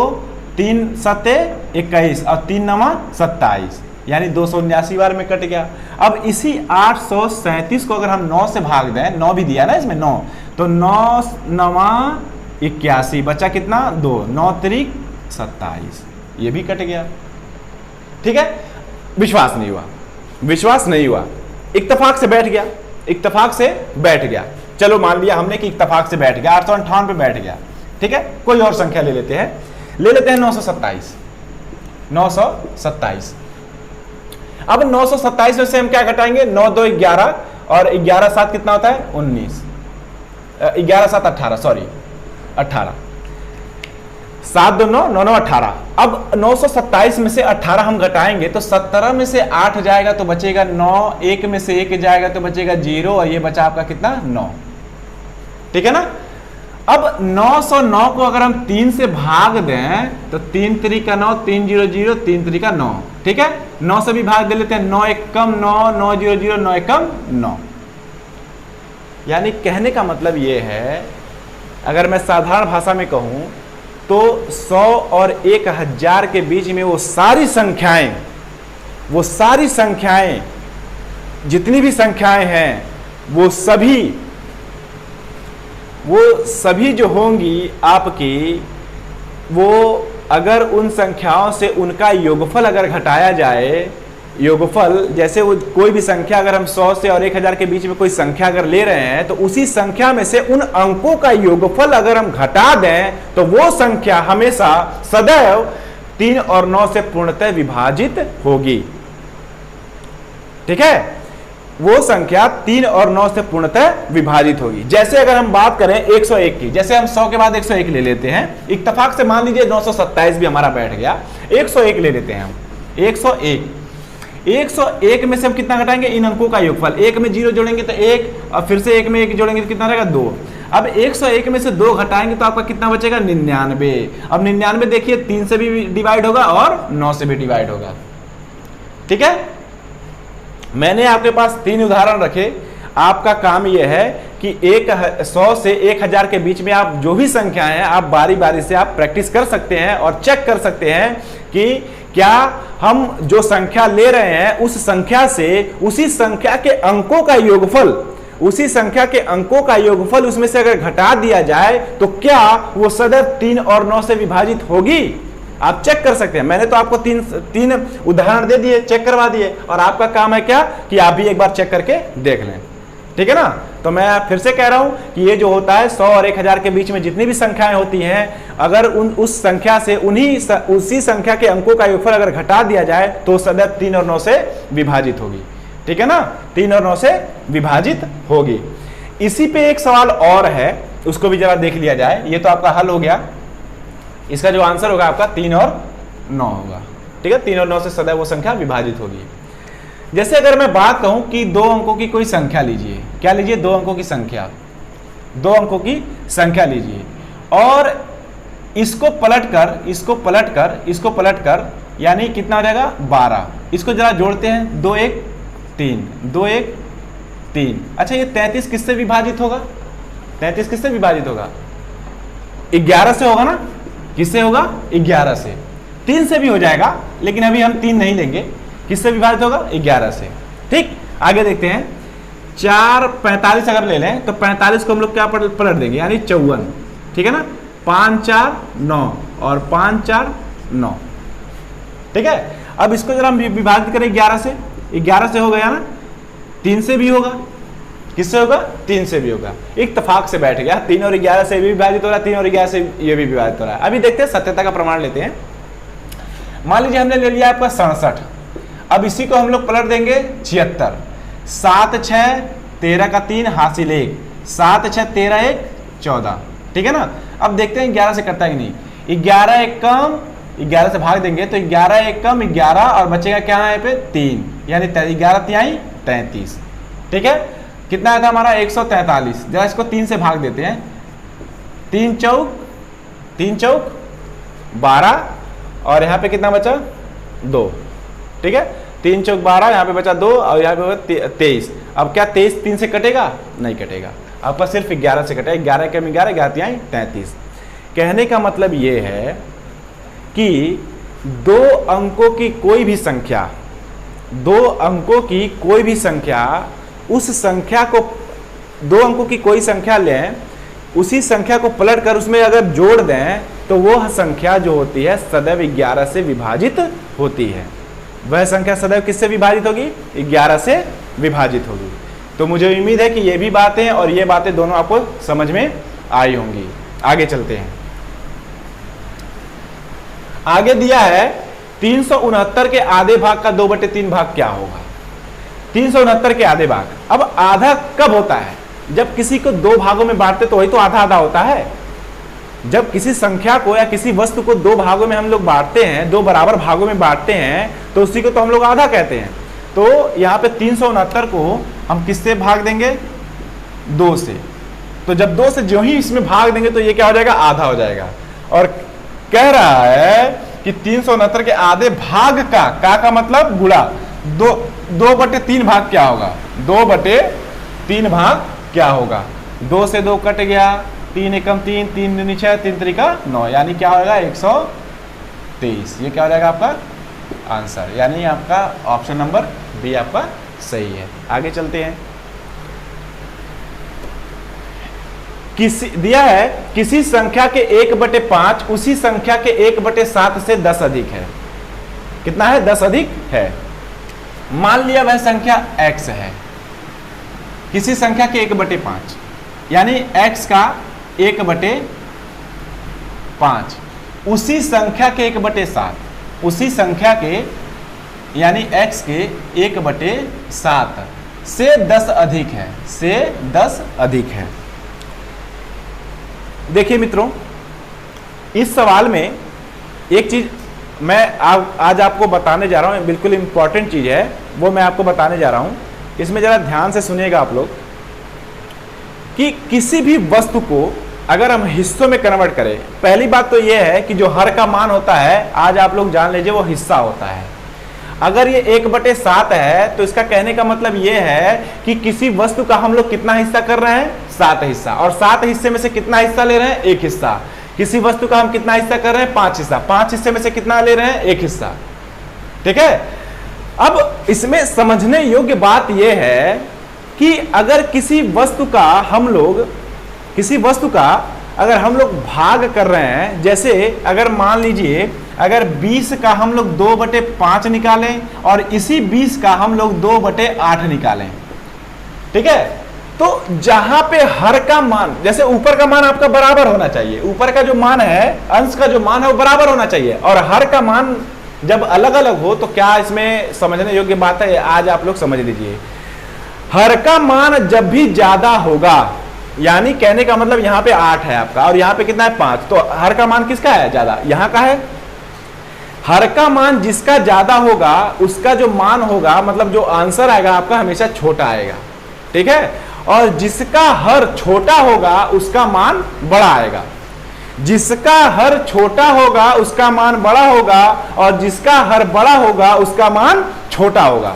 3 सत्ते 21 और 3 नवा 27, यानी 279 बार में कट गया। अब इसी 837 को अगर हम 9 से भाग दें, 9 भी दिया ना इसमें 9, तो 9 नवा 81 बचा कितना 2, 9 त्रिक 27, ये भी कट गया। ठीक है, विश्वास नहीं हुआ, विश्वास नहीं हुआ, इत्तेफाक से बैठ गया, इत्तेफाक से बैठ गया। चलो मान लिया हमने कि इत्तेफाक से बैठ गया, 858 पे बैठ गया। ठीक है, कोई और संख्या ले लेते हैं, 927। 927। अब 927 में से हम क्या घटाएंगे, 9 2 11 और 11 7 कितना होता है 19, 11 7 18, सॉरी 18, 7 2 9 9 9 18। अब 927 में से 18 हम घटाएंगे तो 17 में से 8 जाएगा तो बचेगा 9, 1 में से 1 जाएगा तो बचेगा 0 और ये बचा आपका कितना 9। ठीक है ना। अब 909 को अगर हम 3 से भाग दें तो 3 3 का 9, 3 0 0, 3 3 का 9। ठीक है, 9 से भी भाग दे लेते हैं, 9 1 कम 9, 9 0 0, 9 1 कम 9। यानी कहने का मतलब ये है, अगर मैं साधारण भाषा में कहूं तो 100 और 1000 के बीच में वो सारी संख्याएं जितनी भी संख्याएं हैं वो सभी जो होंगी आपकी, वो अगर उन संख्याओं से उनका योगफल अगर घटाया जाए, योगफल जैसे वो कोई भी संख्या अगर हम 100 से और 1000 के बीच में कोई संख्या अगर ले रहे हैं तो उसी संख्या में से उन अंकों का योगफल अगर हम घटा दें तो वो संख्या हमेशा सदैव 3 और 9 से पूर्णतः विभाजित होगी। ठीक है, वो संख्या 3 और 9 से पूर्णतः विभाजित होगी। जैसे अगर हम बात करें 101 की, जैसे हम 100 के बाद 101 ले लेते हैं, इत्तेफाक से मान लीजिए 927 भी हमारा बैठ गया, 101 ले लेते हैं हम। 101 में से हम कितना घटाएंगे, इन अंकों का योगफल। 1 में 0 जोड़ेंगे तो 1 और फिर से 1 में 1 जोड़ेंगे तो कितना रहेगा 2। अब 101 में से 2 घटाएंगे तो आपका कितना बचेगा 99। अब 99 देखिए 3 से भी डिवाइड होगा और 9 से भी डिवाइड होगा। ठीक है, मैंने आपके पास 3 उदाहरण रखे। आपका काम यह है कि 100 से 1000 के बीच में आप जो भी संख्याएं हैं आप बारी बारी से आप प्रैक्टिस कर सकते हैं और चेक कर सकते हैं कि क्या हम जो संख्या ले रहे हैं उस संख्या से उसी संख्या के अंकों का योगफल उसमें से अगर घटा दिया जाए तो क्या वो सदैव 3 और 9 से विभाजित होगी। आप चेक कर सकते हैं। मैंने तो आपको तीन उदाहरण दे दिए, चेक करवा दिए, और आपका काम है क्या कि आप भी एक बार चेक करके देख लें। ठीक है ना। तो मैं फिर से कह रहा हूं कि ये जो होता है 100 और 1000 के बीच में जितनी भी संख्याएं होती हैं, अगर उस संख्या से उसी संख्या के अंकों का योगफल अगर घटा दिया जाए तो सदैव 3 और 9 से विभाजित होगी। ठीक है ना, 3 और 9 से विभाजित होगी। इसी पे एक सवाल और है, उसको भी जरा देख लिया जाए। ये तो आपका हल हो गया, इसका जो आंसर होगा आपका 3 और 9 होगा। ठीक है, 3 और 9 से सदैव वो संख्या विभाजित होगी। जैसे अगर मैं बात कहूं कि 2 अंकों की कोई संख्या लीजिए, क्या लीजिए 2 अंकों की संख्या, 2 अंकों की संख्या लीजिए और इसको पलट कर यानी कितना हो जाएगा 12। इसको जरा जोड़ते हैं, 2 1 3, 2 1 3। अच्छा, ये 33 किससे विभाजित होगा, 33 किससे विभाजित होगा, 11 से होगा ना। किससे होगा, 11 से। 3 से भी हो जाएगा लेकिन अभी हम 3 नहीं लेंगे। किससे विभाजित होगा, 11 से। ठीक, आगे देखते हैं। 4 45 अगर ले लें तो 45 को हम लोग क्या पलट देंगे, यानी 54। ठीक है ना, 5 4 9 और 5 4 9। ठीक है, अब इसको जरा हम विभाजित करें 11 से, 11 से हो गया ना, 3 से भी होगा। किससे होगा, 3 से भी होगा। इत्तेफाक से बैठ गया, 3 और 11 से भी विभाजित हो रहा है, 3 और 11 से ये भी विभाजित हो रहा है। अभी देखते हैं, सत्यता का प्रमाण लेते हैं। मान लीजिए हमने ले लिया आपका 67। अब इसी को हम लोग पलट देंगे 76। 7 6 13 का 3 हासिल 1, 7 6 13 1 14। ठीक है ना। अब देखते हैं 11 से करता है कि नहीं। 11 1 कम, 11 से भाग देंगे तो 11 1 कम 11 और बचेगा क्या है पे 3, यानी 11 तिहाई 33। ठीक है, कितना आया था हमारा 143। जरा इसको 3 से भाग देते हैं, 3 चौक 3 चौक 12 और यहाँ पे कितना बचा 2, ठीक है। 3 चौक 12, यहाँ पे बचा 2 और यहाँ पे 23। अब क्या 23 3 से कटेगा? नहीं कटेगा, आपका सिर्फ 11 से कटेगा। 11 कम 11, 11 33। कहने का मतलब ये है कि 2 अंकों की कोई भी संख्या, 2 अंकों की कोई भी संख्या, उस संख्या को 2 अंकों की कोई संख्या लें, उसी संख्या को पलट कर उसमें अगर जोड़ दें तो वह संख्या जो होती है सदैव 11 से विभाजित होती है। वह संख्या सदैव किससे विभाजित होगी? 11 से विभाजित होगी। तो मुझे उम्मीद है कि ये भी बातें और ये बातें दोनों आपको समझ में आई होंगी। आगे चलते हैं। आगे दिया है 369 के आधे भाग का 2/3 भाग क्या होगा? 369 के आधे भाग। अब आधा कब होता है? जब किसी को 2 भागों में बांटते तो वही तो आधा आधा होता है। जब किसी संख्या को या किसी वस्तु को 2 भागों में हम लोग बांटते हैं, 2 बराबर भागों में बांटते हैं, तो उसी को तो हम लोग आधा कहते हैं। तो यहाँ पे 369 को हम किससे भाग देंगे? 2 से। तो जब 2 से जो ही इसमें भाग देंगे तो ये क्या हो जाएगा? आधा हो जाएगा। और कह रहा है कि 369 के आधे भाग का मतलब गुणा 2/3 भाग क्या होगा? 2/3 भाग क्या होगा? 2 से 2 कट गया, 3 एकम 3, 3 दूनी 6, 3 त्रिका 9, यानी क्या होगा? 123। ये क्या हो जाएगा आपका आंसर, यानी आपका ऑप्शन नंबर बी आपका सही है। आगे चलते हैं। किसी दिया है किसी संख्या के 1/5 उसी संख्या के 1/7 से 10 अधिक है। कितना है? 10 अधिक है। मान लिया वह संख्या x है, किसी संख्या के 1/5, यानी x का 1/5 उसी संख्या के 1/7, उसी संख्या के यानी x के 1/7 से 10 अधिक है, से 10 अधिक है। देखिए मित्रों, इस सवाल में एक चीज मैं आज आपको बताने जा रहा हूं, बिल्कुल इंपॉर्टेंट चीज है, वो मैं आपको बताने जा रहा हूं। इसमें जरा ध्यान से सुनिएगा आप लोग कि किसी भी वस्तु को अगर हम हिस्सों में कन्वर्ट करें, पहली बात तो यह है कि जो हर का मान होता है, आज आप लोग जान लीजिए, वो हिस्सा होता है। अगर ये 1/7 है तो इसका कहने का मतलब ये है कि किसी वस्तु का हम लोग कितना हिस्सा कर रहे हैं? 7 हिस्सा। और 7 हिस्से में से कितना हिस्सा ले रहे हैं? 1 हिस्सा। किसी वस्तु का हम कितना हिस्सा कर रहे हैं? 5 हिस्सा। 5 हिस्से में से कितना ले रहे हैं? 1 हिस्सा। ठीक है। अब इसमें समझने योग्य बात यह है कि अगर किसी वस्तु का हम लोग भाग कर रहे हैं, जैसे अगर मान लीजिए अगर 20 का हम लोग 2/5 निकालें और इसी 20 का हम लोग 2/8 निकालें, ठीक है, तो जहां पे हर का मान, जैसे ऊपर का मान आपका बराबर होना चाहिए, ऊपर का जो मान है, अंश का जो मान है वो बराबर होना चाहिए, और हर का मान जब अलग अलग हो तो क्या इसमें समझने योग्य बात है? आज आप लोग समझ लीजिए। हर का मान जब भी ज्यादा होगा, यानी कहने का मतलब यहां पे 8 है आपका और यहां पे कितना है? 5, तो हर का मान किसका है? ज्यादा, यहां का है। हर का मान जिसका ज्यादा होगा उसका जो मान होगा, मतलब जो आंसर आएगा आपका, हमेशा छोटा आएगा, ठीक है। और जिसका हर छोटा होगा उसका मान बड़ा आएगा। जिसका हर छोटा होगा उसका मान बड़ा होगा और जिसका हर बड़ा होगा उसका मान छोटा होगा,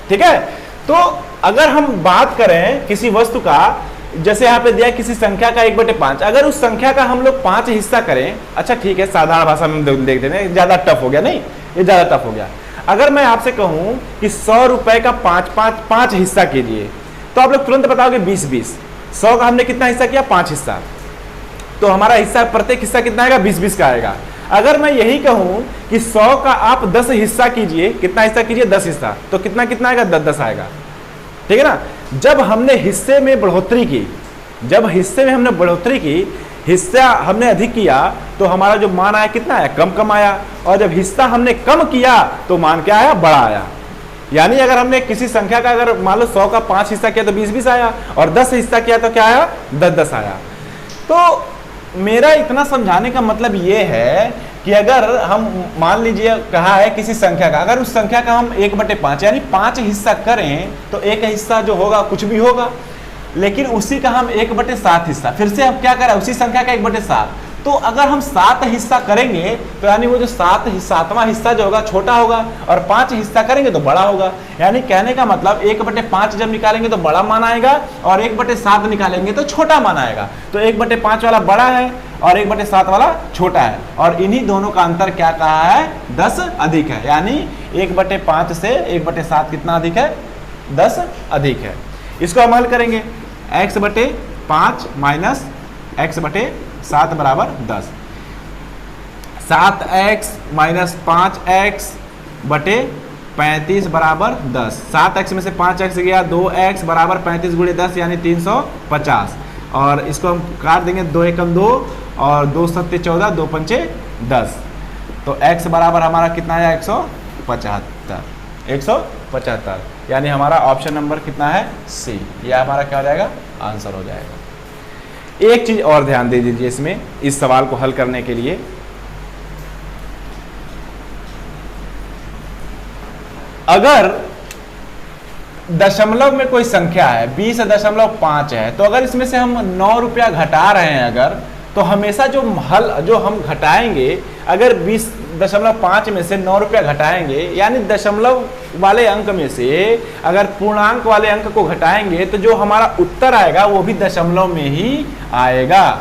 ठीक है। तो अगर हम बात करें किसी वस्तु का, जैसे यहां पे दिया किसी संख्या का 1/5, अगर उस संख्या का हम लोग 5 हिस्सा करें, अच्छा ठीक है, साधारण भाषा में देख देते हैं, ज्यादा टफ हो गया, नहीं ये ज्यादा टफ हो गया। अगर मैं आपसे कहूं कि 100 रुपए का 5 हिस्सा कीजिए, तो आप लोग तुरंत बताओगे 20-20। 100 का हमने कितना हिस्सा किया? 5 हिस्सा, तो हमारा हिस्सा प्रत्येक हिस्सा कितना आएगा? 20-20 का आएगा। अगर मैं यही कहूं कि 100 का आप 10 हिस्सा कीजिए, कितना हिस्सा कीजिए? 10 हिस्सा, तो कितना कितना आएगा? 10-10 आएगा, ठीक है ना। जब हमने हिस्से में बढ़ोतरी की, जब हिस्से में हमने बढ़ोतरी की, हिस्सा हमने अधिक किया, तो हमारा जो मान आया कितना आया? कम आया। और जब हिस्सा हमने कम किया तो मान क्या आया? बड़ा आया। यानी अगर हमने किसी संख्या का, अगर मान लो 100 का 5 हिस्सा किया तो 20-20 आया, और 10 हिस्सा किया तो क्या आया? 10-10 आया। तो मेरा इतना समझाने का मतलब ये है कि अगर हम मान लीजिए कहा है किसी संख्या का, अगर उस संख्या का हम 1/5 यानी 5 हिस्सा करें तो एक हिस्सा जो होगा कुछ भी होगा, लेकिन उसी का हम 1/7 हिस्सा, फिर से हम क्या करें? उसी संख्या का 1/7, तो अगर हम 7 हिस्सा करेंगे तो यानी वो जो 7वां हिस्सा जो होगा छोटा होगा, और 5 हिस्सा करेंगे तो बड़ा होगा। यानी कहने का मतलब 1/5 जब निकालेंगे तो बड़ा मान आएगा, और 1/7 निकालेंगे तो छोटा मान आएगा। तो 1/5 वाला बड़ा है और 1/7 वाला छोटा है, और इन्हीं दोनों का अंतर क्या कहा है, 10 अधिक है। यानी 1/5 से 1/7 कितना अधिक है, 10 अधिक है। इसको हम हल करेंगे, x/5 माइनस x/7 बराबर 10। 7x माइनस 5x बटे 35 बराबर 10। 7x में से 5x गया, 2x बराबर 35 गुणे 10 यानी 350। और इसको हम काट देंगे, 2 एकम 2 और 2 सत्ते 14, 2 पंचे 10। तो x बराबर हमारा कितना है, 175। यानी हमारा ऑप्शन नंबर कितना है, सी। यह हमारा क्या हो जाएगा, आंसर हो जाएगा। एक चीज और ध्यान दे दीजिए इसमें, इस सवाल को हल करने के लिए अगर दशमलव में कोई संख्या है 20.5 है, तो अगर इसमें से हम 9 रुपया घटा रहे हैं अगर, तो हमेशा जो हम घटाएंगे, अगर 20.5 में से 9 रुपया घटाएंगे, यानी दशमलव वाले अंक में से अगर पूर्णांक वाले अंक को घटाएंगे, तो जो हमारा उत्तर आएगा वो भी दशमलव में ही आएगा।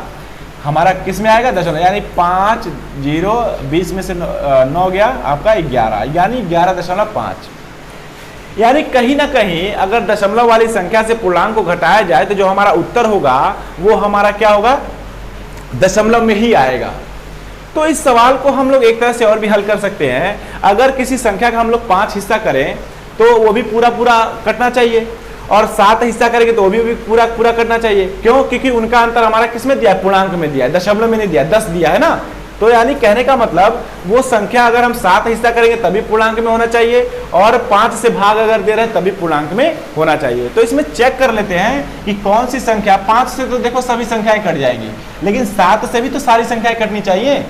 हमारा किस में आएगा, दशमलव। यानी 5 0 20 में से 9 गया आपका 11, यानी 11.5। यानी कहीं ना कहीं अगर दशमलव वाली संख्या से पूर्णांक को घटाया जाए तो जो हमारा उत्तर होगा वो हमारा क्या होगा, दशमलव में ही आएगा। तो इस सवाल को हम लोग एक तरह से और भी हल कर सकते हैं। अगर किसी संख्या का हम लोग 5 हिस्सा करें तो वो भी पूरा कटना चाहिए, और 7 हिस्सा करेंगे तो वो भी पूरा कटना चाहिए। क्यों, क्योंकि उनका अंतर हमारा किस में दिया है, पूर्णांक में दिया है, दशमलव में नहीं दिया, 10 दिया है ना। तो यानी कहने का मतलब वो संख्या अगर हम 7 हिस्सा करेंगे तभी पूर्णांक में होना चाहिए, और 5 से भाग अगर दे रहे हैं तभी पूर्णांक में होना चाहिए। तो इसमें चेक कर लेते हैं कि कौन सी संख्या, 5 से तो देखो सभी संख्याएं कट जाएंगी, लेकिन 7 से भी तो सारी संख्याएं कटनी चाहिए।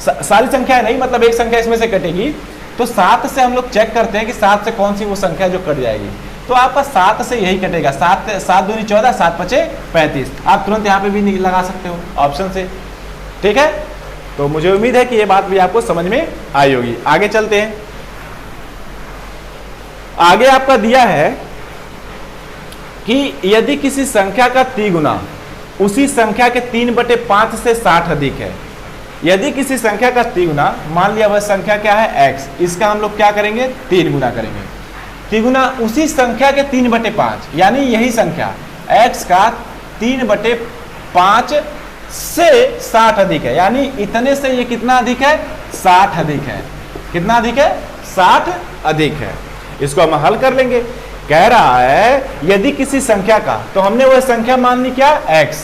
सारी संख्याएं नहीं, मतलब एक संख्या इसमें से कटेगी। तो 7 से हम लोग चेक करते हैं कि 7 से कौन सी वो संख्या जो कट जाएगी। तो आपका 7 से यही कटेगा, 7 दूनी 14, 7 पचे 35। आप तुरंत यहाँ पे भी लगा सकते हो ऑप्शन से, ठीक है। तो मुझे उम्मीद है कि ये बात भी आपको समझ में आई होगी। आगे चलते हैं। आगे आपका दिया है कि यदि किसी संख्या का तिगुना उसी संख्या के 3/5 से 60 अधिक है। यदि किसी संख्या का तिगुना, मान लिया वह संख्या क्या है, x, इसका हम लोग क्या करेंगे, 3 गुना करेंगे। तिगुना उसी संख्या के 3/5, यानी यही संख्या x का 3/5 से 60 अधिक है। यानी इतने से ये कितना अधिक है, 60 अधिक है। कितना अधिक है, 60 अधिक है। इसको हम हल कर लेंगे। कह रहा है यदि किसी संख्या का, तो हमने वह संख्या मान ली क्या, x।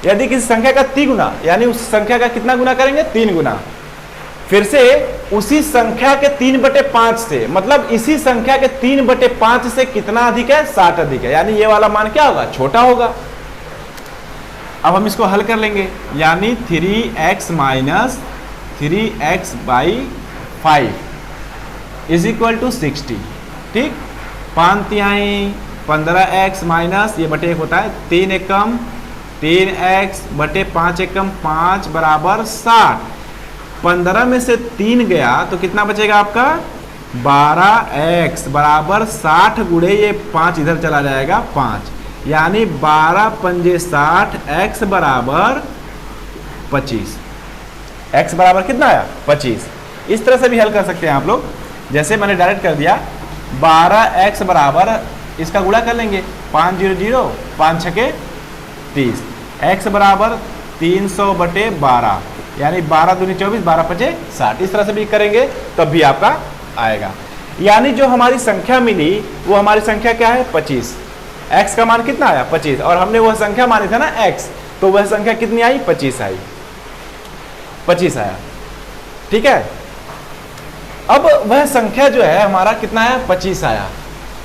यदि किसी संख्या का तिगुना, यानी उस संख्या का कितना गुना करेंगे, 3 गुना। फिर से उसी संख्या के 3/5 से, मतलब इसी संख्या के 3/5 से कितना अधिक है, 60 अधिक है। यानी ये वाला मान क्या होगा, छोटा होगा। अब हम इसको हल कर लेंगे, यानी 3x minus 3x/5 is equal to 60। ठीक, 5 15x माइनस ये बटे 1 होता है, 3 एकम 3x बटे 5 एकम 5 बराबर 60। 15 में से 3 गया तो कितना बचेगा आपका, 12x बराबर 60 गुणे ये 5 इधर चला जाएगा 5, यानी 12 पंजे 60, x बराबर 25। x बराबर कितना आया, 25। इस तरह से भी हल कर सकते हैं आप लोग, जैसे मैंने डायरेक्ट कर दिया। 12x बराबर, इसका गुणा कर लेंगे, 5 0 0 5 6 30, x बराबर 300/12, यानी 12 दूनी 24, 12 पचे 60। इस तरह से भी करेंगे तब भी आपका आएगा। यानी जो हमारी संख्या मिली वो हमारी संख्या क्या है, 25। x का मान कितना आया, 25, और हमने वह संख्या मानी था ना x, तो वह संख्या कितनी आई, 25 आई, 25 आया। ठीक है, अब वह संख्या जो है हमारा कितना है, 25 आया।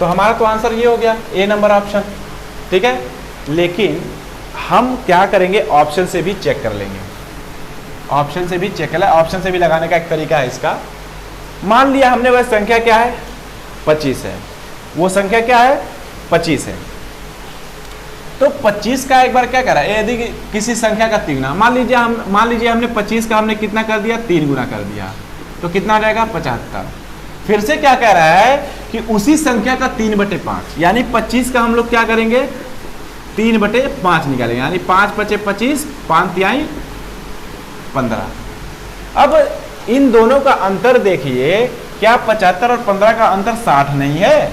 तो हमारा तो आंसर ये हो गया, ए नंबर ऑप्शन। ठीक है, लेकिन हम क्या करेंगे, ऑप्शन से भी चेक कर लेंगे। ऑप्शन से भी चेक कर, ऑप्शन से भी लगाने का एक तरीका है इसका। मान लिया हमने वह संख्या क्या है, 25 है, वो संख्या क्या है, 25 है। तो 25 का एक बार क्या करा, यदि किसी संख्या का तिगुना, मान लीजिए हमने 25 का हमने कितना कर दिया, 3 गुना कर दिया, तो कितना हो जाएगा 75। फिर से क्या कह रहा है कि उसी संख्या का 3/5, यानी 25 का हम लोग क्या करेंगे 3/5 निकालेंगे, यानी 5 × 5 = 25, 5 × 15। अब इन दोनों का अंतर देखिए, क्या 75 और 15 का अंतर 60 नहीं है?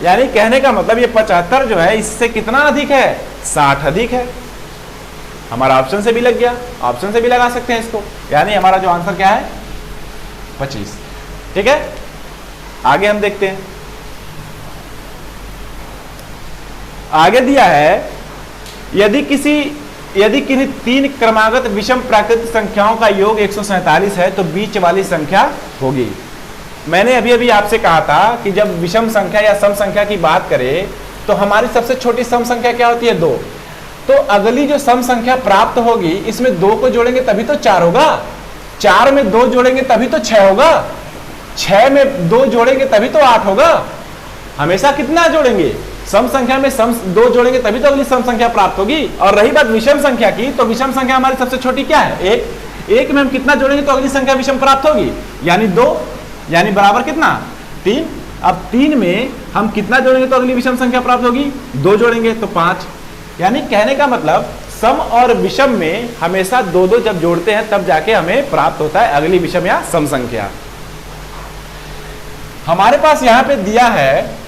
यानी कहने का मतलब ये 75 जो है इससे कितना अधिक है, 60 अधिक है। हमारा ऑप्शन से भी लग गया, ऑप्शन से भी लगा सकते हैं इसको, यानी हमारा जो आंसर क्या है 25। ठीक है, आगे हम देखते हैं। आगे दिया है यदि किन्हीं 3 क्रमागत विषम प्राकृतिक संख्याओं का योग 147 है तो बीच वाली संख्या होगी। मैंने अभी अभी आपसे कहा था कि जब विषम संख्या या सम संख्या की बात करें तो हमारी सबसे छोटी सम संख्या क्या होती है, 2। तो अगली जो सम संख्या प्राप्त होगी इसमें 2 को जोड़ेंगे तभी तो 4 होगा, 4 में 2 जोड़ेंगे तभी तो 6 होगा, 6 में 2 जोड़ेंगे तभी तो 8 होगा। हमेशा कितना जोड़ेंगे, सम संख्या में 2 जोड़ेंगे तभी तो अगली सम संख्या प्राप्त होगी। और रही बात विषम संख्या की, तो विषम संख्या हमारी सबसे छोटी क्या है, 1। 1 में हम कितना जोड़ेंगे तो अगली संख्या विषम प्राप्त होगी, यानी 2, यानी बराबर कितना 3। अब 3 में हम कितना जोड़ेंगे तो अगली विषम संख्या प्राप्त होगी, 2 जोड़ेंगे तो 5। यानी कहने का मतलब सम और विषम में हमेशा 2-2 जब जोड़ते हैं तब जाके हमें प्राप्त होता है अगली विषम या सम संख्या। हमारे पास यहां पे दिया है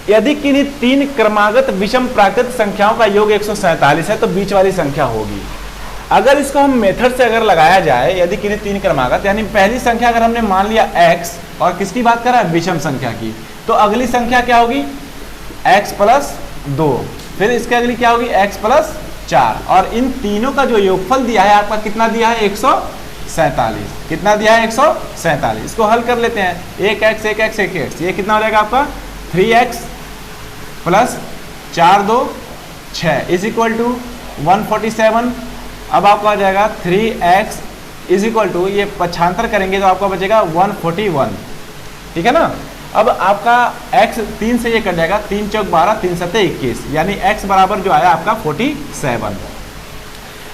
यदि किन्हीं 3 क्रमागत विषम प्राकृतिक संख्याओं का योग 147 है तो बीच वाली संख्या होगी। अगर इसको हम मेथड से अगर लगाया जाए, यदि किन्हीं 3 क्रमागत, यानी पहली संख्या अगर हमने मान लिया x और किसकी बात कर रहा है, विषम संख्या की, तो अगली संख्या क्या होगी x + 2, फिर इसके अगली क्या होगी x + 4, और इन तीनों का जो योगफल दिया है आपका कितना दिया है 147। कितना दिया है 147। इसको हल कर लेते हैं, 1x 1x 1x, ये कितना हो जाएगा आपका 3x + 4 2 6 = 147। अब आपका आ जाएगा 3x = ये पक्षांतर करेंगे तो आपका बचेगा 141। ठीक है ना। अब आपका x 3 से ये कट जाएगा, 3 × 4 = 12, 3 × 7 = 21, यानी x बराबर जो आया आपका 47।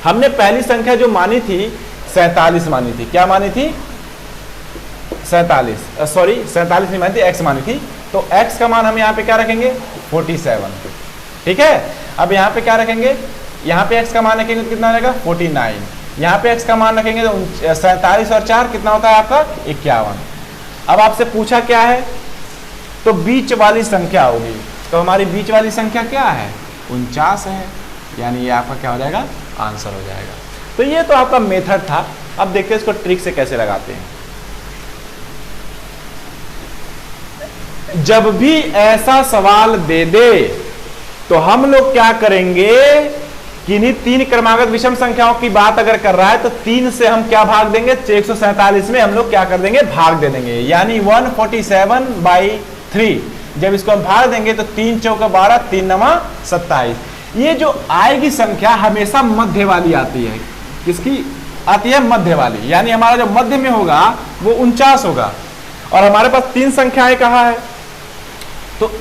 हमने पहली संख्या जो मानी थी 47 मानी थी, क्या मानी थी 47, सॉरी 47 नहीं मानी थी, x मानी थी। तो x का मान हम यहाँ पे क्या रखेंगे 47। ठीक है, अब यहाँ पे क्या रखेंगे, यहाँ पे x का मान रखेंगे तो कितना रहेगा 49, यहाँ पे x का मान रखेंगे तो 47 और 4 कितना होता है आपका 51। अब आपसे पूछा क्या है, तो बीच वाली संख्या होगी, तो हमारी बीच वाली संख्या क्या है 49 है, यानी ये आपका क्या हो जाएगा आंसर हो जाएगा। तो ये तो आपका मेथड था। अब देखते हैं इसको ट्रिक से कैसे लगाते हैं। जब भी ऐसा सवाल दे दे तो हम लोग क्या करेंगे, किन्हीं 3 क्रमागत विषम संख्याओं की बात अगर कर रहा है तो 3 से हम क्या भाग देंगे, 147 में हम लोग क्या कर देंगे भाग दे देंगे, यानी 147/3। जब इसको हम भाग देंगे तो 3 × 4 = 12, 3 × 9 = 27। ये जो आएगी संख्या हमेशा मध्य वाली आती है, किसकी आती है मध्य वाली, यानी हमारा जो मध्य में होगा वो 49 होगा। और हमारे पास 3 संख्याएं कहाँ है, तो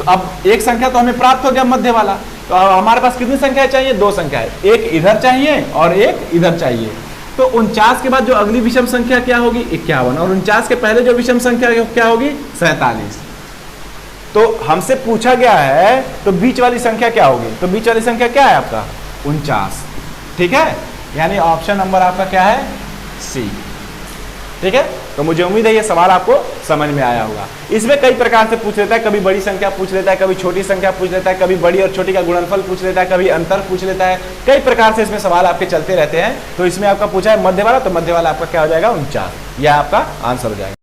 अब एक संख्या तो हमें प्राप्त हो गया मध्य वाला, तो हमारे पास कितनी संख्या चाहिए, 2 संख्याएं, एक इधर चाहिए और एक इधर चाहिए। तो 49 के बाद जो अगली विषम संख्या क्या होगी 51, और 49 के पहले जो विषम संख्या क्या होगी 47। तो हमसे पूछा गया है तो बीच वाली संख्या क्या होगी, तो बीच वाली संख्या क्या है आपका 49। ठीक है, यानी ऑप्शन नंबर आपका क्या है सी। ठीक है, तो मुझे उम्मीद है ये सवाल आपको समझ में आया होगा। इसमें कई प्रकार से पूछ लेता है, कभी बड़ी संख्या पूछ लेता है, कभी छोटी संख्या पूछ लेता है, कभी बड़ी और छोटी का गुणनफल पूछ लेता है, कभी अंतर पूछ लेता है, कई प्रकार से इसमें सवाल आपके चलते रहते हैं। तो इसमें आपका पूछा है मध्य वाला, तो मध्य वाला आपका क्या हो जाएगा 49, यह आपका आंसर हो जाएगा।